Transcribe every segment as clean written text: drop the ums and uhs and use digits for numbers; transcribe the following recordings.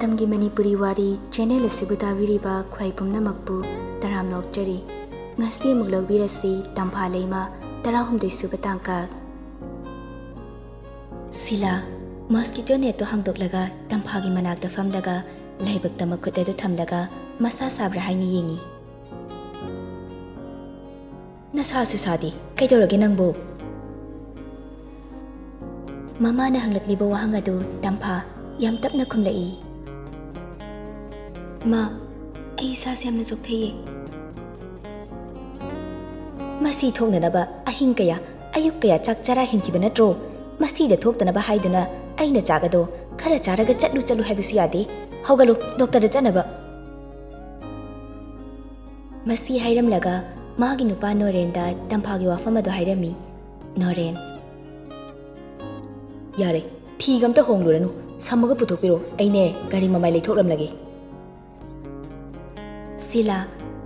ꯃꯇꯝꯒꯤ ꯃꯅꯤꯄꯨꯔꯤ ꯋꯥꯔꯤ ꯆꯦꯅꯦꯜ ꯑꯁꯤꯕꯨ ꯇꯥꯕꯤꯔꯤꯕ ꯈ꯭ꯋꯥꯏ ꯄꯨꯝꯅꯃꯛꯄꯨ ꯇꯔꯥꯝꯅ ꯑꯣꯛꯆꯔꯤ꯫ ꯉꯁꯤ ꯑꯃꯨꯛ ꯂꯧꯕꯤꯔꯁꯤ ꯇꯝꯐꯥ ꯂꯩꯃ 13 ꯁꯨꯕ ꯇꯥꯡꯀꯛ꯫ ꯁꯤꯂꯥ ꯃꯣꯁꯀꯤꯇꯣ ꯅꯦꯠꯇꯣ ꯍꯥꯡꯗꯣꯛꯂꯒ ꯇꯝꯐꯥꯒꯤ ꯃꯅꯥꯛꯇ ꯐꯝꯂꯒ ꯂꯥꯏꯕꯛꯇ ꯃꯈꯨꯠ ꯑꯗꯨ ꯊꯝꯂꯒ ꯃꯁꯥ ꯁꯥꯕ꯭ꯔꯥ ꯍꯥꯏꯅ ꯌꯦꯡꯉꯤ꯫ ꯅꯁꯥꯁꯨ ꯁꯥꯗꯦ, ꯀꯩꯗꯧꯔꯒꯦ ꯅꯪꯕꯨ? ꯃꯃꯥꯅ ꯍꯪꯂꯛꯂꯤꯕ ꯋꯥꯍꯪ ꯑꯗꯨ ꯇꯝꯐꯥ ꯌꯥꯝ ꯇꯞꯅ ꯈꯨꯝꯂꯛꯏ꯫ ꯃꯥ, ꯑꯩ ꯏꯁꯥꯁꯦ ꯌꯥꯝꯅ ꯆꯣꯛꯊꯩꯌꯦ꯫ ꯃꯁꯤ ꯊꯣꯛꯅꯅꯕ ꯑꯍꯤꯡ ꯀꯌꯥ ꯑꯌꯨꯛ ꯀꯌꯥ ꯆꯥꯛ ꯆꯔꯥ ꯍꯦꯟꯈꯤꯕ ꯅꯠꯇ꯭ꯔꯣ? ꯃꯁꯤꯗ ꯊꯣꯛꯇꯅꯕ ꯍꯥꯏꯗꯨꯅ ꯑꯩꯅ ꯆꯥꯛ ꯑꯗꯣ ꯈꯔ ꯆꯥꯔꯒ ꯆꯠꯂꯨ ꯍꯥꯏꯕꯁꯨ ꯌꯥꯗꯦ꯫ ꯍꯧꯒꯠꯂꯨ, ꯗꯣꯛꯇꯔꯗ ꯆꯠꯅꯕ꯫ ꯃꯁꯤ ꯍꯥꯏꯔꯝꯂꯒ ꯃꯥꯒꯤ ꯅꯨꯄꯥ ꯅꯣꯔꯦꯟꯗ ꯇꯝꯐꯥꯒꯤ ꯋꯥꯐꯝ ꯑꯗꯨ ꯍꯥꯏꯔꯝꯃꯤ꯫ ꯅꯣꯔꯦꯟ: ꯌꯥꯔꯦ, ꯐꯤꯒ ꯑꯝꯇ ꯍꯣꯡꯂꯨꯔꯅꯨ, ꯁꯝꯃꯒ ꯄꯨꯊꯣꯛꯄꯤꯔꯣ, ꯑꯩꯅꯦ ꯒꯥꯔꯤ ꯃꯃꯥꯏ ꯂꯩꯊꯣꯛꯂꯝꯂꯒꯦ꯫ ꯁꯤꯂꯥ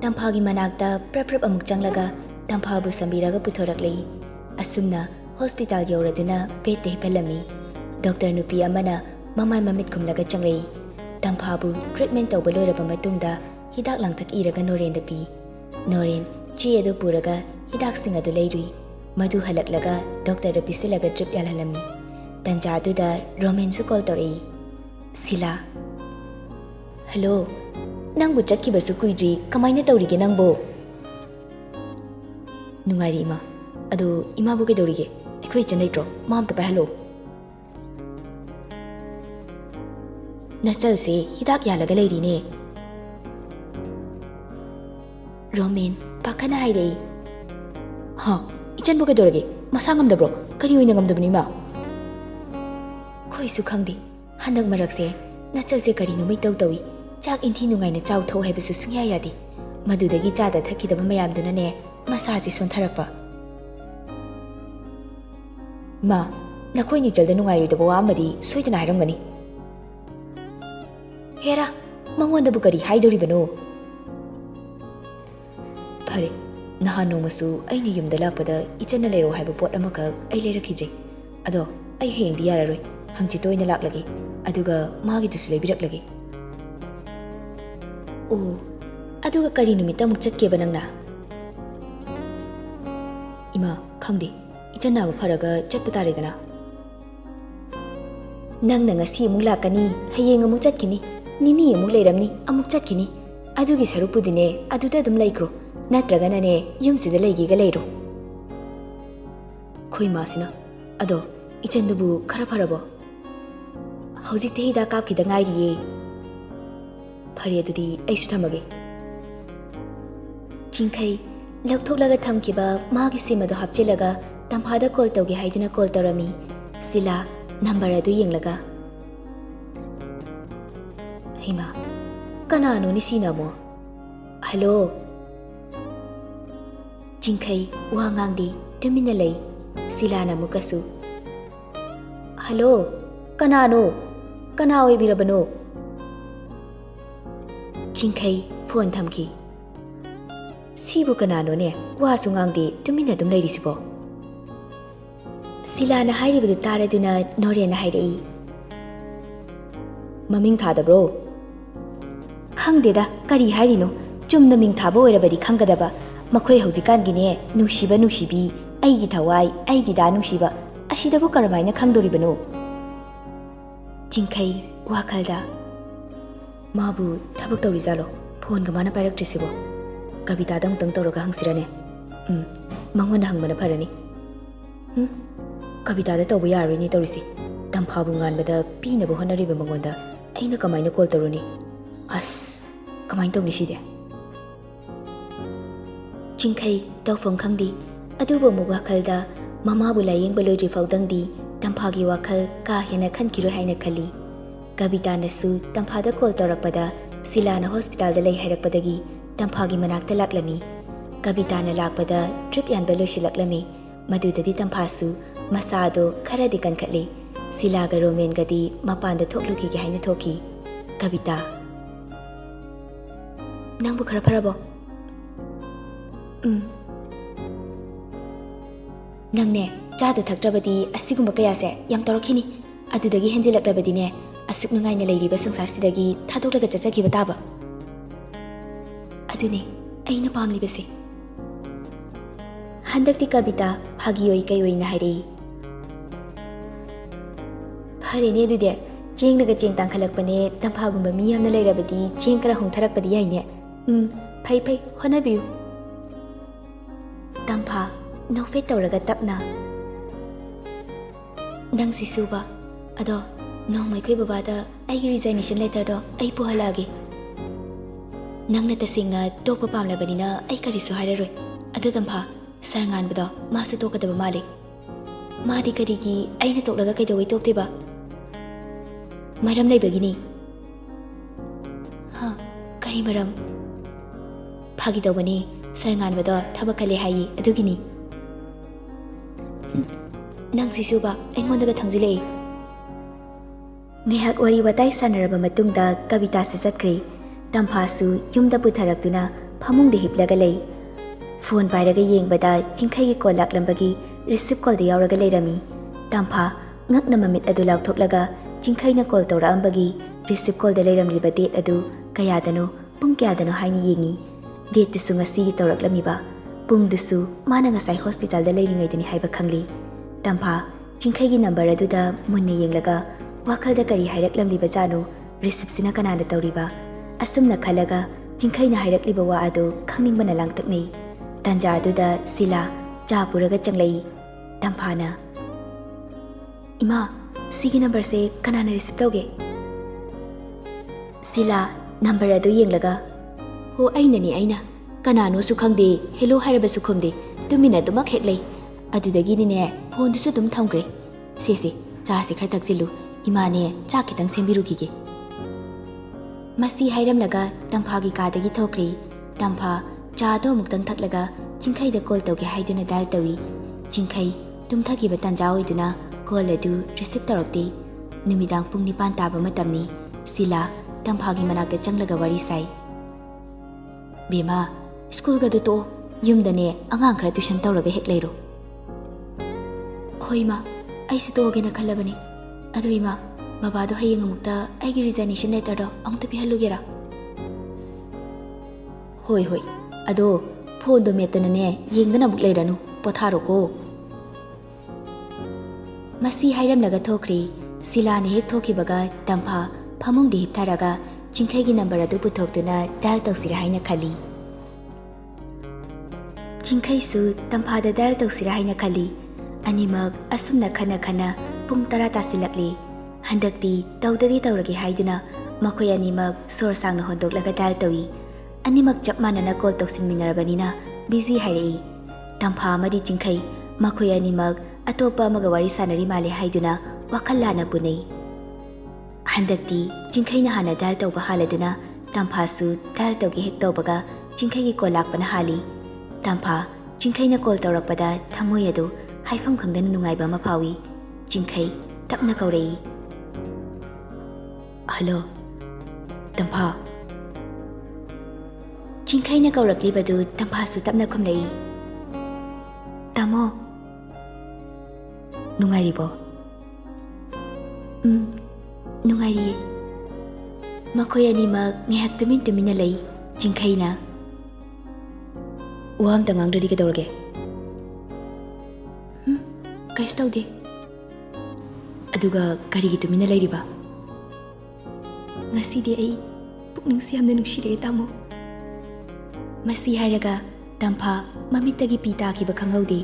ꯇꯝꯐꯥꯒꯤ ꯃꯅꯥꯛꯇ ꯄ꯭ꯔꯞ ꯑꯃꯨꯛ ꯆꯪꯂꯒ ꯇꯝꯐꯥꯕꯨ ꯁꯝꯕꯤꯔꯒ ꯄꯨꯊꯣꯔꯛꯂꯤ꯫ ꯑꯁꯨꯝꯅ ꯍꯣꯁꯄꯤꯇꯥꯜ ꯌꯧꯔꯗꯨꯅ ꯕꯦꯠꯇ ꯍꯤꯞꯍꯜꯂꯝꯃꯤ꯫ ꯗꯣꯛꯇꯔ ꯅꯨꯄꯤ ꯑꯃꯅ ꯃꯃꯥꯏ ꯃꯃꯤꯠ ꯈꯨꯝꯂꯒ ꯆꯪꯂꯛꯏ꯫ ꯇꯝꯐꯥꯕꯨ ꯇ꯭ꯔꯤꯠꯃꯦꯟ ꯇꯧꯕ ꯂꯣꯏꯔꯕ ꯃꯇꯨꯡꯗ ꯍꯤꯗꯥꯛ ꯂꯥꯡꯊꯛ ꯏꯔꯒ ꯅꯣꯔꯦꯟꯗ ꯄꯤ꯫ ꯅꯣꯔꯦꯟ ꯆꯦ ꯑꯗꯨ ꯄꯨꯔꯒ ꯍꯤꯗꯥꯛꯁꯤꯡ ꯑꯗꯨ ꯂꯩꯔꯨꯏ꯫ ꯃꯗꯨ ꯍꯜꯂꯛꯂꯒ ꯗꯣꯛꯇꯔꯗ ꯄꯤꯁꯤꯜꯂꯒ ꯗ꯭ꯔꯤꯞ ꯌꯥꯜꯍꯜꯂꯝꯃꯤ꯫ ꯇꯟꯖꯥ ꯑꯗꯨꯗ ꯔꯣꯃꯦꯟꯁꯨ ꯀꯣꯜ ꯇꯧꯔꯛꯏ꯫ ꯁꯤꯂꯥ: ꯍꯜꯂꯣ, ꯅꯪꯕꯨ ꯆꯠꯈꯤꯕꯁꯨ ꯀꯨꯏꯗ꯭ꯔꯤ, ꯀꯃꯥꯏꯅ ꯇꯧꯔꯤꯒꯦ ꯅꯪꯕꯨ? ꯅꯨꯡꯉꯥꯏꯔꯤ ꯏꯃꯥ꯫ ꯑꯗꯣ ꯏꯃꯥꯕꯨ ꯀꯩꯗꯧꯔꯤꯒꯦ? ꯑꯩꯈꯣꯏ ꯏꯆꯟ ꯂꯩꯇ꯭ꯔꯣ? ꯃꯥ ꯑꯝꯇ ꯄꯥꯏꯍꯜꯂꯣ꯫ ꯅꯆꯜꯁꯦ ꯍꯤꯗꯥꯛ ꯌꯥꯜꯂꯒ ꯂꯩꯔꯤꯅꯦ꯫ ꯔꯣꯃꯦꯟ ꯄꯥꯈꯠꯅ ꯍꯥꯏꯔꯛꯏ꯫ ꯍꯥ, ꯏꯆꯟꯕꯨ ꯀꯩꯗꯧꯔꯒꯦ? ꯃꯁꯥ ꯉꯝꯗꯕ꯭ꯔꯣ? ꯀꯔꯤ ꯑꯣꯏꯅ ꯉꯝꯗꯕꯅꯣ ꯏꯃꯥ? ꯑꯩꯈꯣꯏꯁꯨ ꯈꯪꯗꯦ꯫ ꯍꯟꯗꯛ ꯃꯔꯛꯁꯦ ꯅꯆꯜꯁꯦ ꯀꯔꯤꯅꯣ ꯃꯩꯇꯧ ꯇꯧꯏ꯫ ꯆꯥꯛ ꯏꯟꯊꯤ ꯅꯨꯡꯉꯥꯏꯅ ꯆꯥꯎ ꯊꯧ ꯍꯥꯏꯕꯁꯨ ꯁꯨꯡꯌꯥ ꯌꯥꯗꯦ꯫ ꯃꯗꯨꯗꯒꯤ ꯆꯥꯗ ꯊꯛꯈꯤꯗꯕ ꯃꯌꯥꯝꯗꯨꯅꯅꯦ ꯃꯁꯥꯁꯦ ꯁꯣꯟꯊꯔꯛꯄ꯫ ꯃꯥ, ꯅꯈꯣꯏ ꯅꯤꯆꯜꯗ ꯅꯨꯡꯉꯥꯏꯔꯣꯏꯗꯕ ꯋꯥ ꯑꯃꯗꯤ ꯁꯣꯏꯗꯅ ꯍꯥꯏꯔꯝꯒꯅꯤ꯫ ꯍꯦꯔꯥ, ꯃꯉꯣꯟꯗꯕꯨ ꯀꯔꯤ ꯍꯥꯏꯗꯣꯔꯤꯕꯅꯣ? ꯐꯔꯦ, ꯅꯍꯥꯟ ꯅꯣꯡꯃꯁꯨ ꯑꯩꯅ ꯌꯨꯝꯗ ꯂꯥꯛꯄꯗ ꯏꯆꯟꯅ ꯂꯩꯔꯛꯑꯣ ꯍꯥꯏꯕ ꯄꯣꯠ ꯑꯃꯈꯛ ꯑꯩ ꯂꯩꯔꯛꯈꯤꯗ꯭ꯔꯦ꯫ ꯑꯗꯣ ꯑꯩ ꯍꯌꯦꯡꯗꯤ ꯌꯥꯔꯔꯣꯏ, ꯍꯪꯆꯤꯠꯇ ꯑꯣꯏꯅ ꯂꯥꯛꯂꯒꯦ, ꯑꯗꯨꯒ ꯃꯥꯒꯤꯗꯨꯁꯨ ꯂꯩꯕꯤꯔꯛꯂꯒꯦ꯫ ꯑꯣ, ꯑꯗꯨꯒ ꯀꯔꯤ ꯅꯨꯃꯤꯠꯇ ꯑꯃꯨꯛ ꯆꯠꯀꯦꯕ ꯅꯪꯅ? ꯏꯃꯥ, ꯈꯪꯗꯦ, ꯏꯆꯟ ꯅꯥꯕ ꯐꯔꯒ ꯆꯠꯄ ꯇꯥꯔꯦꯗꯅ꯫ ꯅꯪꯅ ꯉꯁꯤ ꯑꯃꯨꯛ ꯂꯥꯛꯀꯅꯤ, ꯍꯌꯦꯡ ꯑꯃꯨꯛ ꯆꯠꯈꯤꯅꯤ, ꯅꯤꯅꯤ ꯑꯃꯨꯛ ꯂꯩꯔꯝꯅꯤ, ꯑꯃꯨꯛ ꯆꯠꯈꯤꯅꯤ꯫ ꯑꯗꯨꯒꯤ ꯁꯔꯨꯛꯄꯨꯗꯤꯅꯦ ꯑꯗꯨꯗ ꯑꯗꯨꯝ ꯂꯩꯈ꯭ꯔꯣ, ꯅꯠꯇ꯭ꯔꯒꯅꯅꯦ ꯌꯨꯝꯁꯤꯗ ꯂꯩꯒꯦꯒ ꯂꯩꯔꯣ꯫ ꯑꯩꯈꯣꯏ ꯃꯥꯁꯤꯅ꯫ ꯑꯗꯣ ꯏꯆꯟꯗꯨꯕꯨ ꯈꯔ ꯐꯔꯕꯣ? ꯍꯧꯖꯤꯛꯇ ꯍꯤꯗꯥꯛ ꯀꯥꯞꯈꯤꯗ ꯉꯥꯏꯔꯤꯌꯦ꯫ ꯐꯔꯦ, ꯑꯗꯨꯗꯤ ꯑꯩꯁꯨ ꯊꯝꯃꯒꯦ꯫ ꯆꯤꯡꯈꯩ ꯂꯧꯊꯣꯛꯂꯒ ꯊꯝꯈꯤꯕ ꯃꯥꯒꯤ ꯁꯤꯝ ꯑꯗꯨ ꯍꯥꯞꯆꯤꯜꯂꯒ ꯇꯝꯐꯥꯗ ꯀꯣꯜ ꯇꯧꯒꯦ ꯍꯥꯏꯗꯨꯅ ꯀꯣꯜ ꯇꯧꯔꯝꯃꯤ꯫ ꯁꯤꯂꯥ ꯅꯝꯕꯔ ꯑꯗꯨ ꯌꯦꯡꯂꯒ, ꯍꯩꯃꯥ, ꯀꯅꯥꯅꯣꯅꯦ ꯁꯤꯅ ꯑꯃꯨꯛ? ꯍꯜꯂꯣ? ꯆꯤꯡꯈꯩ ꯋꯥ ꯉꯥꯡꯗꯦ, ꯇꯨꯃꯤꯟꯅ ꯂꯩ꯫ ꯁꯤꯂꯥꯅ ꯑꯃꯨꯛꯀꯁꯨ, ꯍꯜꯂꯣ, ꯀꯅꯥꯅꯣ? ꯀꯅꯥ ꯑꯣꯏꯕꯤꯔꯕꯅꯣ? ꯆꯤꯡꯈꯩ ꯐꯣꯟ ꯊꯝꯈꯤ꯫ ꯁꯤꯕꯨ ꯀꯅꯥꯅꯣꯅꯦ? ꯋꯥꯁꯨ ꯉꯥꯡꯗꯦ, ꯇꯨꯃꯤꯟꯅ ꯑꯗꯨꯝ ꯂꯩꯔꯤꯁꯤꯕꯣ? ꯁꯤꯂꯥꯅ ꯍꯥꯏꯔꯤꯕꯗꯨ ತಾꯔꯗꯨꯅ ꯅꯣꯔꯦꯟꯅ ꯍꯥꯏꯔꯛꯏ꯫ ꯃꯃꯤꯡ ꯊꯥꯗꯕ꯭ꯔꯣ? ꯈꯪꯗꯦꯗ, ꯀꯔꯤ ꯍꯥꯏꯔꯤꯅꯣ? ꯆꯨꯝꯅ ꯃꯤꯡ ꯊꯥꯕ ꯑꯣꯏꯔꯕꯗꯤ ꯈꯪꯒꯗꯕ꯫ ꯃꯈꯣꯏ ꯍꯧꯖꯤꯛꯀꯥꯟꯒꯤꯅꯦ ꯅꯨꯡꯁꯤꯕ ꯅꯨꯡꯁꯤꯕꯤ, ꯑꯩꯒꯤ ꯊꯋꯥꯏ, ꯑꯩꯒꯤ ꯗꯥ ꯅꯨꯡꯁꯤꯕ, ꯑꯁꯤꯗꯕꯨ ꯀꯔꯝꯍꯥꯏꯅ ꯈꯪꯗꯣꯔꯤꯕꯅꯣ? ꯆꯤꯡꯈꯩ ꯋꯥꯈꯜꯗ, ꯃꯥꯕꯨ ꯊꯕꯛ ꯇꯧꯔꯤꯖꯥꯠꯂꯣ? ꯐꯣꯟꯒ ꯃꯥꯅ ꯄꯥꯏꯔꯛꯇ꯭ꯔꯤꯁꯤꯕꯣ? ꯀꯕꯤꯇꯥꯗ ꯑꯃꯨꯛꯇꯪ ꯇꯧꯔꯒ ꯍꯪꯁꯤꯔꯅꯦ? ꯃꯉꯣꯟꯗ ꯍꯪꯕꯅ ꯐꯔꯅꯤ꯫ ꯀꯕꯤꯇꯥꯗ ꯇꯧꯕ ꯌꯥꯔꯣꯏꯅꯦ ꯇꯧꯔꯤꯁꯤ꯫ ꯇꯝꯐꯥꯕꯨ ꯉꯥꯟꯕꯗ ꯄꯤꯅꯕ ꯍꯣꯠꯅꯔꯤꯕ ꯃꯉꯣꯟꯗ ꯑꯩꯅ ꯀꯃꯥꯏꯅ ꯀꯣꯜ ꯇꯧꯔꯨꯅꯤ? ꯑꯁ, ꯀꯃꯥꯏꯅ ꯇꯧꯅꯤ ꯁꯤꯗꯤ? ꯆꯤꯡꯈꯩ ꯇꯧꯐꯝ ꯈꯪꯗꯦ꯫ ꯑꯗꯨꯕꯨ ꯑꯃꯨꯛ ꯋꯥꯈꯜꯗ ꯃꯃꯥꯕꯨ ꯂꯥꯌꯦꯡꯕ ꯂꯣꯏꯗ꯭ꯔꯤ ꯐꯥꯎꯗꯪꯗꯤ ꯇꯝꯐꯥꯒꯤ ꯋꯥꯈꯜ ꯀꯥ ꯍꯦꯟꯅ ꯈꯟꯈꯤꯔꯣꯏ ꯍꯥꯏꯅ ꯈꯜꯂꯤ꯫ ꯀꯕꯤꯇꯥꯅꯁꯨ ꯇꯝꯐꯥꯗ ꯀꯣꯜ ꯇꯧꯔꯛꯄꯗ ꯁꯤꯂꯥꯅ ꯍꯣꯁꯄꯤꯇꯥꯜꯗ ꯂꯩ ꯍꯥꯏꯔꯛꯄꯗꯒꯤ ꯇꯝꯐꯥꯒꯤ ꯃꯅꯥꯛꯇ ꯂꯥꯛꯂꯝꯃꯤ꯫ ꯀꯕꯤꯇꯥꯅ ꯂꯥꯛꯄꯗ ꯗ꯭ꯔꯤꯞ ꯌꯥꯟꯕ ꯂꯣꯏꯁꯤꯜꯂꯛꯂꯝꯃꯤ꯫ ꯃꯗꯨꯗꯗꯤ ꯇꯝꯐꯥꯁꯨ ꯃꯁꯥꯗꯣ ꯈꯔꯗꯤ ꯀꯟꯈꯠꯂꯤ꯫ ꯁꯤꯂꯥꯒ ꯔꯣꯃꯦꯟꯒꯗꯤ ꯃꯄꯥꯟꯗ ꯊꯣꯛꯂꯨꯈꯤꯒꯦ ꯍꯥꯏꯅ ꯊꯣꯛꯈꯤ꯫ ꯀꯕꯤꯇꯥ: ꯅꯪꯕꯨ ꯈꯔ ꯐꯔꯕꯣ? ꯅꯪꯅꯦ ꯆꯥꯗ ꯊꯛꯇ꯭ꯔꯕꯗꯤ ꯑꯁꯤꯒꯨꯝꯕ ꯀꯌꯥꯁꯦ ꯌꯥꯝ ꯇꯧꯔꯛꯈꯤꯅꯤ꯫ ꯑꯗꯨꯗꯒꯤ ꯍꯦꯟꯖꯤꯜꯂꯛꯂꯕꯗꯤꯅꯦ asuk nungaina leiriba sangsarsidagi thadolaga chachagiba taba adune aina pamlibase handakti kabita phagi oi kai oina hairi harene dude chengnaga cheng tangkhalakpane tampagumba mi yamna leirabadi cheng kara hongtharakpadi yaine phai phai honabiu tampa nofe tawraga tapna nang sisuba ado nongmai khoi babada aigi resignation letter do ai pohalage nangna tasingna tokpa pamlabanina ai karisu hairaroi ado tampa sarngan bado masu tokadaba male madi karigi aina toklaga kaidawai tokteba maram leibagini ha kari maram phagi dawani sarngan bado thabakale hayi adugini nang sisuba aingondaga thangjilei ngehak wari watai sanaraba matungda kavita su chatkre tampa su yumda putharakduna phamungde hiplaga lei phone pairaga yengbada chingkhai gi call laklambagi receive call de yauraga leirami tampa ngakna mamit adu lakthoklaga chingkhai na call tawra ambagi receive call de leiramli ba date adu kayadano pung kyadano haini yengi date tu sunga si gi tawraklamiba pung dusu mana ngasai hospital da leiringai dani haiba khangli tampa chingkhai gi number adu da munne yenglaga wakhalda kari hairaklamliba janu receive sina kanana tawriba asumna khalaga chingkhai na hairakliba wa adu khangningbana langtaknei tanja aduda sila cha puraga changlei tamphana ima sigi number se kanana receive tawge sila number adu yenglaga ho aina ni aina kanano su khangde hello hairaba su khomde tumina tumak heklei adudagi ni ne phone du su tum thamgre se cha se khar takjilu ima ne cha khitang sembirugige masi hairamlaga tamphagi kadagi thokri tampa cha do muktang thaklaga chingkhai da call tawge haiduna dal tawi chingkhai tumthagi batanja oiduna call adu receive tarakti numidang pung 9 taba matamni sila tamphagi manakta changlaga wari sai bema school ga to yumdane angang khara tuition tawraga hekleiro hoima ai su to gena khalabani ado ima baba do hayeng amukta aigi resignation letter do amukta pihalugera hoi ado phone do metanane yengdana muk leiranu potharo ko masi hairam laga thokri sila ne hek thoki baga tampa phamung de hiptharaga chingkhai gi number adu puthokduna dial tawsira haina khali chingkhai su tampa da dial tawsira haina khali animak asumna khana pung tara tasilakli handakti tawdari tawragi haiduna makhoi animak sor sangna hondoklaga dial tawi animak chap manana call toksin minarabanina busy hairei tampa amadi chingkhai makhoi animak atopa amaga wari sanari male haiduna wakallana punei handakti chingkhai na hana dial tawba haladuna tampa su dial tawgi hek tawbaga chingkhai gi call lakpana hali tampa chingkhai na call tawrakpada thamoi adu haifam khangdana nungaiba ma phawi chingkhai tapna kaurei hello tampa chingkhai na kaurakli badu tampa su tapna khumlei tamo nungairi bo nungairi makhoi ani ma ngehak tumina lei chingkhai na wam tangang dadi ke dorge kaista ude aduga karigi tumina leiriba ngasidi ai pukning siamna nushire tamo masi hairaga tampa mamitagi pita ki bakhangaude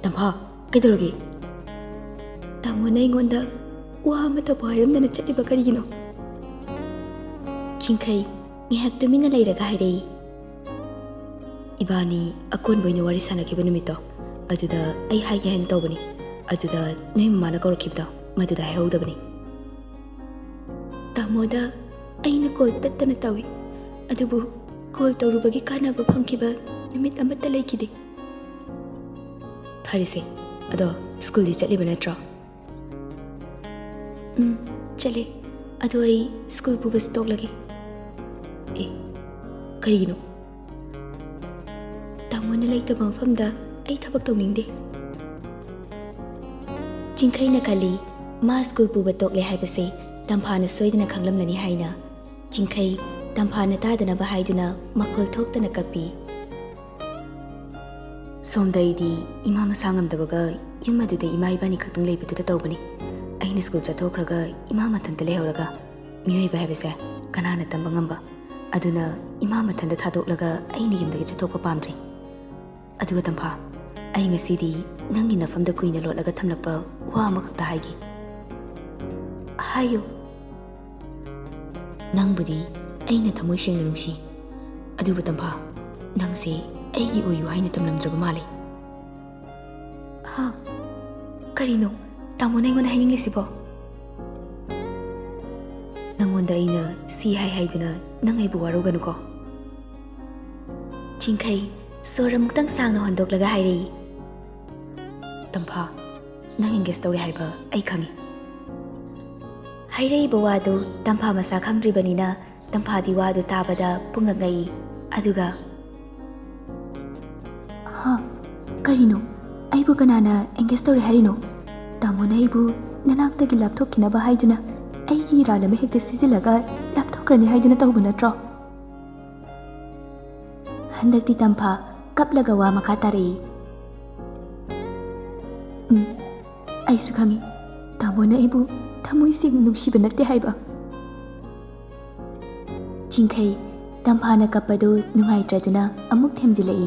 tampa kedoroge tamo nei gonda wa mata pairam dana chali bakari gino chingkhai ngehak tumina leiraga hairei ibani akon boina wari sanake banumito aduda ai haige hen tawbani aduda nei mana korkibda maduda heudabani tamoda aina call tattana tawi adubu call tawrubagi kanaba phangkiba numit amata leikide pharise ado school di chali banatra chale ado ai school pu bas tok lagi karigino tamona leitaba mafamda ai thabak tawningde chingkhai na kali मा school पुबा तोकले हाइबसे तम्फाना सोइदना खंगलमलनी हाइना चिंखै तम्फाना तादनबा हाइदुना मखोल थोक्तना कपी सोमदैदी इमा मसा ngamdabगा yum adude ima ibani khaktung leibetuda tawbani aina school chathokhraga ima mathanta lehawraga miyoi ba habese kanana tamba ngamba aduna ima mathanda thadoklaga aina yumdagi chathokpa pamdri aduga tampha ai ngasidi nangi nafamda kuina lotlaga thamlakpa wa amakhta haigi hayo nangbudi aina thamoi sheng nungsi aduba tampha nangse aigi oyu haina tamlamdraba male ha karino tamona ingona hainglisibo nangonda aina si haiduna nangai bu waroganu ko chingkai sora muktang sangna hondoklaga hairi tampha nang engage tawri haiba ai khangi hairei bawadu tampha masa khangri banina tampha diwadu tabada pungangai aduga ha karino aibu kanana engage tawri harino tamona aibu nanakta gi laptop kina ba haiduna aigi rala me hekte sizilaga laptop krani haiduna tawbu natro handakti tampha kaplaga wa makha tare ai su khangi tamona aibu thamoi sing nungsiba natte haiba chingkai tamphana kapadu nungai traduna amuk themjilai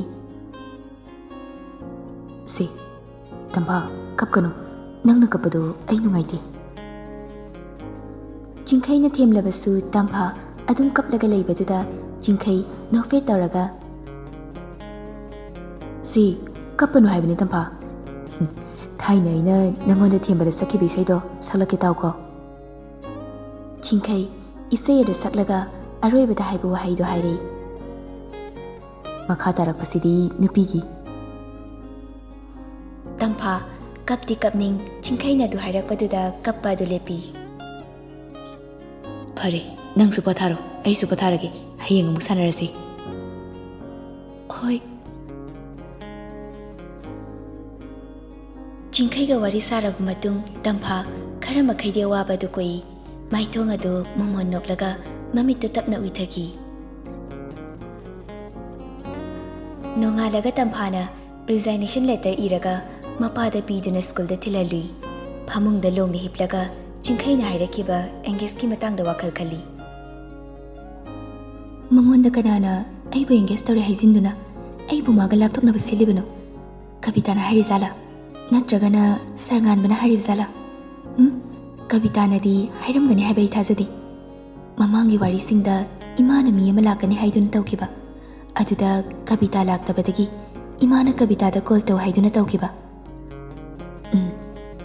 si tampha kapkanu nangna kapadu ai nungai ti chingkai na themlabasu tampha adum kaplaga leibaduda chingkai nofe tawraga si kapanu haibani tampha thaina ina nangonda thembada sakhibi saido saklake tawko chingkai isayada saklaga aroibada haibu wahaido hairei makha tarakpasidi nupigi tampha kapti kapning chingkai na du hairakpaduda kappa du lepi phare nang su patharo ai su patharage hayeng amuk sanarasi hoi chingkai ga wari sarab matung tampha khara makhaide waba du koi maithong adu momon noklaga mamitu tapna uithagi nongalaga tamphana resignation letter iraga mapada piduna school da thilalui phamung da long ni hiplaga chingkai na hairakiba engage ki matang da wakhal khali mangonda kanana aibu engage tore haijinduna aibu maga laptop na basilibano kabita na hari zala natragana sarngan bana harib zala kabita na di hairam gani haibai thajadi mamangi wari singda imana mi ama lakani haiduna tawkiba aduda kabita laktabadagi imana kabita da call taw haiduna tawkiba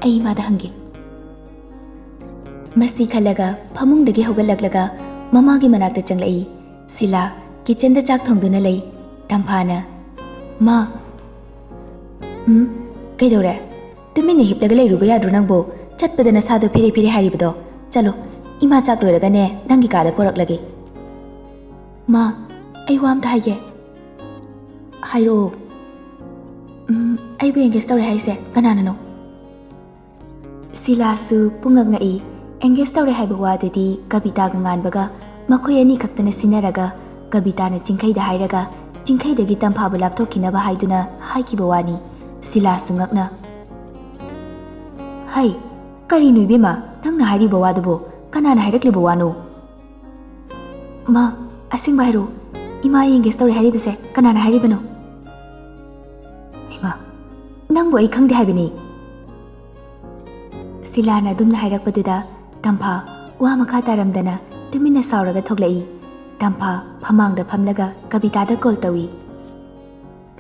ai ma da hangi masi khalaga phamung dagi hogalaglaga mamagi manakta changlai sila kitchen da chak thongduna lei tamphana ma kaidore tumine hiplaga lei ruba yadru nangbo chatpadana sado phiri phiri haribado chalo ima chak loiraga ne nangi kada porak lage ma ai wam ta haige hairo ai bu engage tawre haise kanana no silasu pungak ngai engage tawre haiba wadadi kabita ga nganbaga makhoi ani khaktana sinaraga kabita na chingkai da hairaga chingkai dagi tampha bu laptop kinaba haiduna haiki bawani silasu ngakna hai kari nuibima nangna hairi bawadubo kanana hairakli bawano ma asing bairo ima engage tawre hairi bise kanana hairi bano ima nangbo ai khangde haibini silana dumna hairakpaduda tampha wa makha taramdana tumina sauraga thoglai tampha phamangda phamlaga kabita da call tawi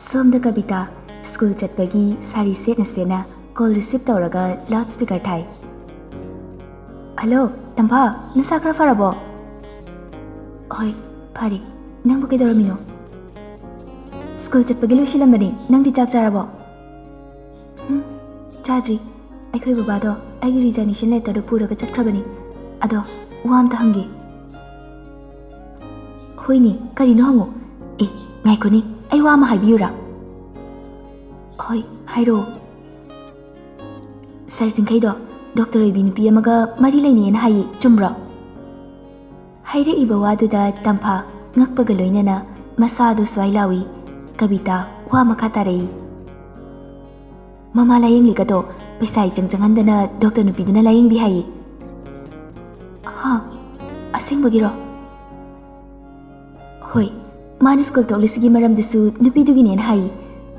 somda kabita school chatpagi sari setna sena call receive tawraga loudspeaker thai hello tampha nasa khara farabo hoi phari nangbu kedoramino school chatpagi losilambani nangdi chak charabo chadri aikhoi babado aigi resignation letter do puraga chatkrabani ado wam ta hangi hoini karino hangu e ngai koni ai wa ma haibiyura hoi hairo sar jingkai do doctor ओइबी नुपी अमगा मरी लेनेन हाई चुम्ब्रो हाइरेइबा वादुदा तंफा ngakpaga loinana masado swailawi Kavita वा मखा तारई ममा लायेंग लिगतो पैसा चंचंगंदना डॉक्टर नुपीदुना लायेंग भी हाई हाँ असेंग बगिरो होय मान स्कूल तोलिसगी मरम दुसु नुपीदुगिनेन हाई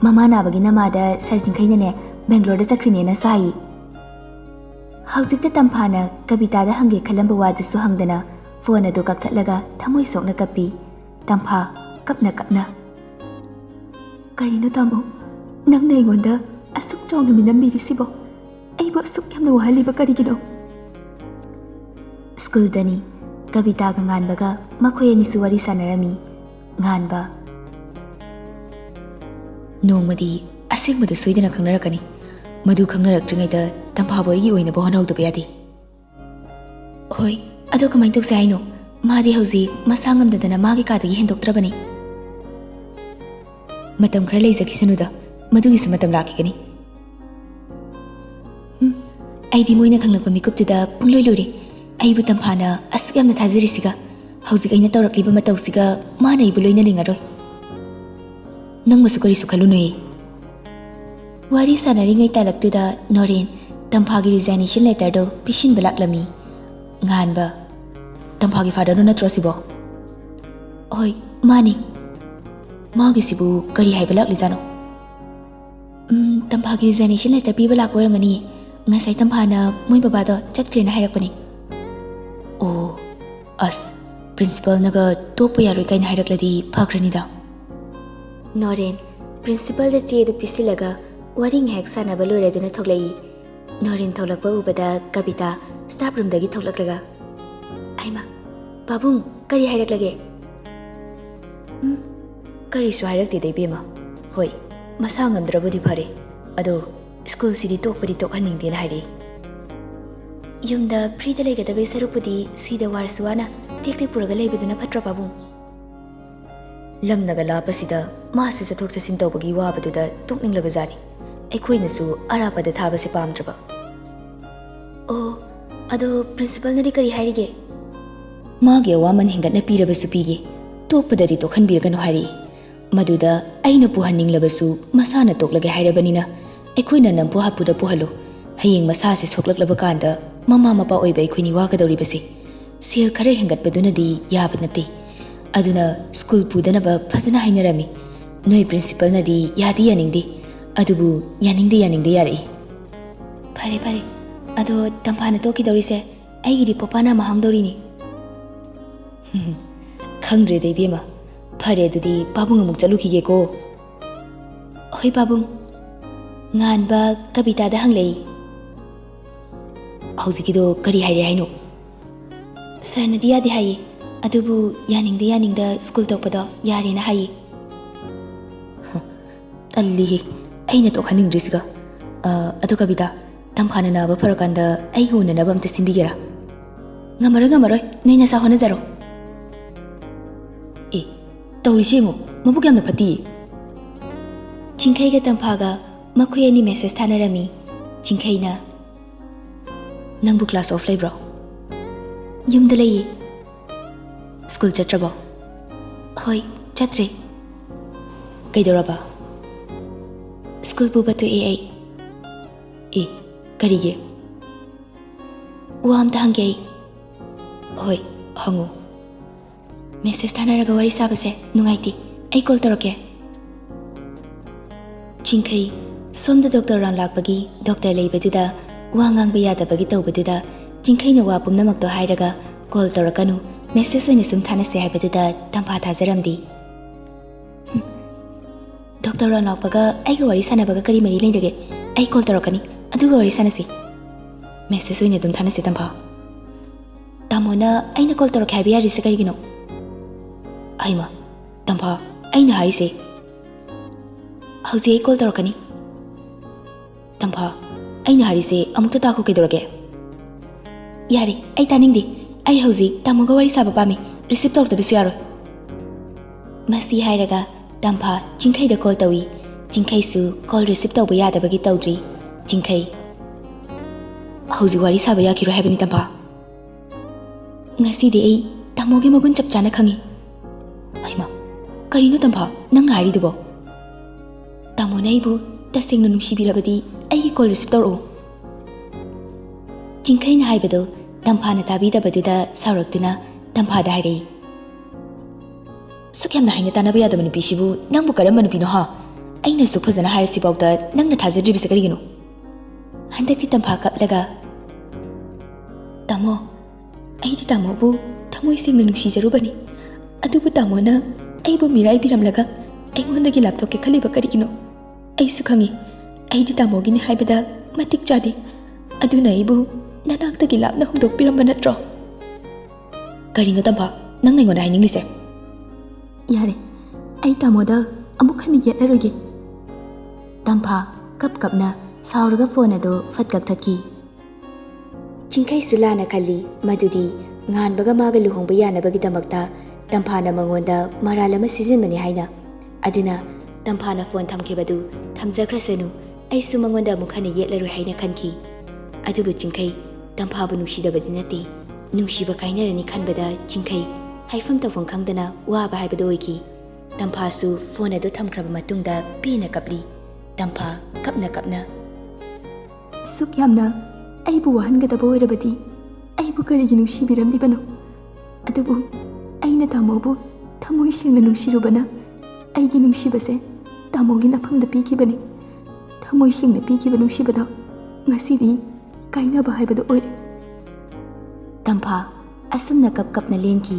ममा नाबगी नमादा सरजिंखैनने बेंगलोर चक्रिनेना साई हौजिकता तंफाना कवितादा हंगे खलंबा वादुसु हंगदना फोन अदु कक्थलगा थमोय सोकना कपी तंफा कपना कपना करिनो तामो नंगना इगोंदा असुक चौंग मिनम्बिरिसिबो अइबो असुक यामना वहालिबा करिगिनो स्कूल दनी कविता गानबगा मखोय अनिसु वरी सानरमी गानबा नोंमदी असेंबदु सोइदना खंगनरकनी मधु खंगनरक्ट्रिङैदा तंफाबोइगी ओइना बहनौदबा यादि होय अदो कमाइन तौसे हाइनो मादी हौजी मसांगमदना मागी कादगी हेंदोक्त्रबनी मतम खर लेजखिसनुदा मधुगिसु मतम लाखिगनी आइदी मोइना खंगलकपा मिकुपतुदा पुंलोइ लोरे आइबु तंफाना असुक यामना थाजिरिसिगा हौजिक अइना तौरक्लिबा मतौसिगा माना इबु लोइना लिंगारोय नंगमसु करिसु खलुनुए वारी सानारिङै तालक्तुदा नोरेन तंफागी रिजाइनेशन लेटरदो पिसिनबा लाक्लमी गानबा तंफागी फादर नत्रो सिबो होय मानी मागी सिबु करी हाइबा लाक्लिजानो तंफागी रिजाइनेशन लेटर पीबा लाक्पा ओरंगनी ngasai तंफाना मोइ बाबादो चटक्रेना हाइरकपनी ओ अस प्रिंसिपल नगा तोप यारोय काइन हाइरकलदी फख्रनिदा नोरेन प्रिंसिपल द चेदु पिसिलगा वारिंग हेक सानाबा लोरेदुना थोक्लई नोरेन थोलकपा उबदा कविता स्टाफ रूम दगी थोलकलगा आइमा बाबुंग करी हाइरकलगे करीसु हाइरकते दैबेमा होय मसा ngamद्रबुदि फरे अदो स्कूल सिदी तोकपदी तोकहनिंगदेना हाइरे युमदा फ्रीदा लेगदबे सरुपुदी सीदा वारसुवाना टेक पुरगा लेबदुना फट्रो बाबुंग लमनगा लापसिदा मासु चथोक चसिन तौबगी वाबदुदा तोकनिंगलबा जानी अखोइनसु अरापदा थाबसे पामद्रबा ओ अदो प्रिंसिपल नदी करी हाइरिगे मागे वामन हिंगतना पीरबसु पीगे तोकपददी तोखनबिरगनो हाइरि मदुदा अइना पुहनिंगलबसु मसाना तोकलगे हाइरबनिना अखोइना नंपु हापुदा पुहलो हयेंग मसासे सोकलकलबा कांदा ममा मपा ओइबा अखोइनी वागदौरिबसे सेल खरे हेंगतपदुनदी याबा नते अदुना स्कूल पुदनबा फजना हाइनरमी नोय प्रिंसिपल नदी यादी यानिंगदे अदुबु यानिंगदे यानिंगदे यारे फरे फरे अदो तंफाना तोकिदौरिसे अइगिरी पपाना महांगदौरिनी खंग्रे दैबेमा फरे अदुदी बाबुंग अमुक चलुखिगेको होय बाबुंग गानबा कवितादा हंगलई हौजिकिदो करी हाइरे हाइनो सरनदी यादे हाइये अदुबु यानिंगदे यानिंगदा स्कूल तोकपदो यारेना हाइये तल्लिहे अइना तोखनिंग्रिसिगा अदो कविता तंफाना नाबा फरकांदा अइगो उननबा अमता सिंबिगेरा ngamaroy नैना सा होनजरो ए तौरिसेंगो मबुक यामना फति चिंखैगा तंफागा मखुयनी मेसेज थानरमी चिंखैना नंगबु क्लास ऑफ लेब्रो युमदा लई स्कूल चत्रबो होय चत्रे कैदोरबा स्कूल पुबा तो ए करिगे वाम तहंगे होय हंगो मेसेज थानरगा वारी साबसे नुंगाइति आई कॉल तोरके चिंखै सोमदा डॉक्टर रान लाकपगी डॉक्टर लेबदुदा वा ngang यादबगी तौबदुदा चिंखैना वा पुमनमक्तो हाइरगा कॉल तोरकनु मेसेज ओइना सुम थानसे हाइबदुदा तंफा थाजरमदी डॉक्टर रान लाकपगा आइगा वारी सानबगा करी मरी लेंदगे आई कॉल तोरकनी अदुगा वारी सानसे मेसेज ओइना दुम थानसे तंफा तामोना आइना कॉल तोरके हाइबे यारिसे करिगिनो आइमा तंफा आइना हाइसे हौजे आई कॉल तोरकनी तंफा अइना हारिसे अमुक्ता ताखो केदोरगे यारे आई तानिंगदे आई हौजी तामोगा वारी साबा पामे रिसीव तौरतबसु यारो मसी हाइरगा तंफा चिंखैदा कॉल तौई चिंखैसु कॉल रिसीव तौबा यादबगी तौद्री चिंखै ꯍꯧꯖꯤꯛ ꯋꯥꯔꯤ ꯁꯥꯕ ꯌꯥꯈꯤꯔꯣꯏ ꯍꯥꯏꯕꯅꯤ ꯇꯝꯐꯥ ꯉꯁꯤꯗꯤ ꯑꯩ ꯇꯥꯃꯣꯒꯤ ꯃꯒꯨꯟ ꯆꯞ ꯆꯥꯅ ꯈꯪꯉꯤ ꯑꯩꯃ ꯀꯔꯤꯅꯣ ꯇꯝꯐꯥ ꯅꯪꯅ ꯍꯥꯏꯔꯤꯗꯨꯕꯣ ꯇꯥꯃꯣꯅ ꯑꯩꯕꯨ ꯇꯁꯦꯡꯅ ꯅꯨꯡꯁꯤꯕꯤꯔꯕꯗꯤ ꯑꯩꯒꯤ ꯀꯣꯜ ꯔꯤꯁꯤꯞ ꯇꯧꯔꯛꯎ ꯆꯤꯡꯈꯩꯅ ꯍꯥꯏꯕꯗꯨ ꯇꯝꯐꯥꯅ ꯇꯥꯕꯤꯗꯕꯗꯨꯗ ꯁꯥꯎꯔꯛꯇꯨꯅ ꯇꯝꯐꯥꯗ ꯍꯥꯏꯔꯛꯏ ꯁꯨꯛ ꯌꯥꯝꯅ ꯍꯩꯅ ꯇꯥꯟꯅꯕ ꯌꯥꯗꯕ ꯅꯨꯄꯤꯁꯤꯕꯨ ꯅꯪꯕꯨ ꯀꯔꯝꯕ ꯅꯨꯄꯤꯅꯣ ꯍꯥ ꯑꯩꯅꯁꯨ ꯐꯖꯅ ꯍꯥꯏꯔꯁꯤꯐꯥꯎꯗ ꯅꯪꯅ ꯊꯥꯖꯗ꯭ꯔꯤꯕꯁꯦ ꯀꯔꯤꯒꯤꯅꯣ ꯍꯟꯗꯛꯇꯤ ꯇꯝꯐꯥ ꯀꯞꯂꯒ ꯇꯥꯃꯣ ꯑꯩꯗꯤ ꯇꯥꯃꯣꯕꯨ ꯊꯃꯣꯏ ꯁꯦꯡꯅ ꯅꯨꯡꯁꯤꯖꯔꯨꯕꯅꯤ ꯑꯗꯨꯕꯨ ꯇꯥꯃꯣꯅ ꯑꯩꯕꯨ ꯃꯤꯔꯥꯏꯕꯤꯔꯝꯂꯒ ꯑꯩꯉꯣꯟꯗꯒꯤ ꯂꯥꯞꯊꯣꯛꯀꯦ ꯈꯜꯂꯤꯕ ꯀꯔꯤꯒꯤꯅꯣ ꯑꯩꯁꯨ ꯈꯪꯉꯤ ꯑꯩꯗꯤ ꯇꯥꯃꯣꯒꯤꯅꯤ ꯍꯥꯏꯕꯗ ꯃꯇꯤꯛ ꯆꯥꯗꯦ ꯑꯗꯨꯅ ꯑꯩꯕꯨ ꯅꯅꯥꯛꯇꯒꯤ ꯂꯥꯞꯅ ꯍꯨꯟꯗꯣꯛꯄꯤꯔꯝꯕ ꯅꯠꯇ꯭ꯔꯣ ꯀꯔꯤꯅꯣ ꯇꯝꯐꯥ ꯅꯪꯅ ꯑꯩꯉꯣꯟꯗ ꯍꯥꯏꯅꯤꯡꯂꯤꯁꯦ ꯌꯥꯔꯦ ꯑꯩ ꯇꯥꯃꯣꯗ ꯑꯃꯨꯛ ꯍꯟꯅ ꯌꯦꯠꯂꯔꯣꯏꯒꯦ ꯇꯝꯐꯥ ꯀꯞꯅ ꯁꯥꯎꯔꯒ ꯐꯣꯟ ꯑꯗꯨ ꯐꯠ ꯀꯛꯊꯠꯈꯤ ꯆꯤꯡꯈꯩꯁꯨ ꯂꯥꯟꯅ ꯈꯜꯂꯤ ꯃꯗꯨꯗꯤ ꯉꯥꯟꯕꯒ ꯃꯥꯒ ꯂꯨꯍꯣꯡꯕ ꯌꯥꯅꯕꯒꯤꯗꯃꯛꯇ ꯇꯝꯐꯥꯅ ꯃꯉꯣꯟꯗ ꯃꯔꯥꯜ ꯑꯃ ꯁꯤꯖꯤꯟꯕꯅꯤ ꯍꯥꯏꯅ ꯑꯗꯨꯅ ꯇꯝꯐꯥꯅ ꯐꯣꯟ ꯊꯝꯈꯤꯕꯗꯨ ꯊꯝꯖꯈ꯭ꯔꯁꯅꯨ ꯑꯩꯁꯨ ꯃꯉꯣꯟꯗ ꯑꯃꯨꯛ ꯍꯟꯅ ꯌꯦꯠꯂꯔꯣꯏ ꯍꯥꯏꯅ ꯈꯟꯈꯤ ꯑꯗꯨꯕꯨ ꯆꯤꯡꯈꯩ ꯇꯝꯐꯥꯕꯨ ꯅꯨꯡꯁꯤꯗꯕꯗꯤ ꯅꯠꯇꯦ ꯅꯨꯡꯁꯤꯕ ꯀꯥꯏꯅꯔꯅꯤ ꯈꯟꯕꯗ ꯆꯤꯡꯈꯩ ꯍꯥꯏꯐꯝ ꯇꯧꯐꯝ ꯈꯪꯗꯅ ꯋꯥꯕ ꯍꯥꯏꯕꯗꯨ ꯑꯣꯏꯈꯤ ꯇꯝꯐꯥꯁꯨ ꯐꯣꯟ ꯑꯗꯨ ꯊꯝꯈ꯭ꯔꯕ ꯃꯇꯨꯡꯗ ꯄꯦꯟꯅ ꯀꯞꯂꯤ ꯇꯝꯐꯥ ꯀꯞꯅ ꯁꯨꯛ ꯌꯥꯝꯅ ꯑꯩꯕꯨ ꯋꯥꯍꯟꯒꯗꯕ ꯑꯣꯏꯔꯕꯗꯤ ꯑꯩꯕꯨ ꯀꯔꯤꯒꯤ ꯅꯨꯡꯁꯤꯕꯤꯔꯝꯂꯤꯕꯅꯣ ꯑꯗꯨꯕꯨ ꯑꯩꯅ ꯇꯥꯃꯣꯕꯨ ꯊꯃꯣꯏ ꯁꯦꯡꯅ ꯅꯨꯡꯁꯤꯔꯨꯕꯅ ꯑꯩꯒꯤ ꯅꯨꯡꯁꯤꯕꯁꯦ ꯇꯥꯃꯣꯒꯤ ꯅꯐꯝꯗ ꯄꯤꯈꯤꯕꯅꯤ ꯊꯃꯣꯏ ꯁꯦꯡꯅ ꯄꯤꯈꯤꯕ ꯅꯨꯡꯁꯤꯕꯗꯣ ꯉꯁꯤꯗꯤ ꯀꯥꯏꯅꯕ ꯍꯥꯏꯕꯗꯨ ꯑꯣꯏꯔꯦ ꯇꯝꯐꯥ ꯑꯁꯨꯝꯅ ꯀꯞꯅ ꯂꯦꯟꯈꯤ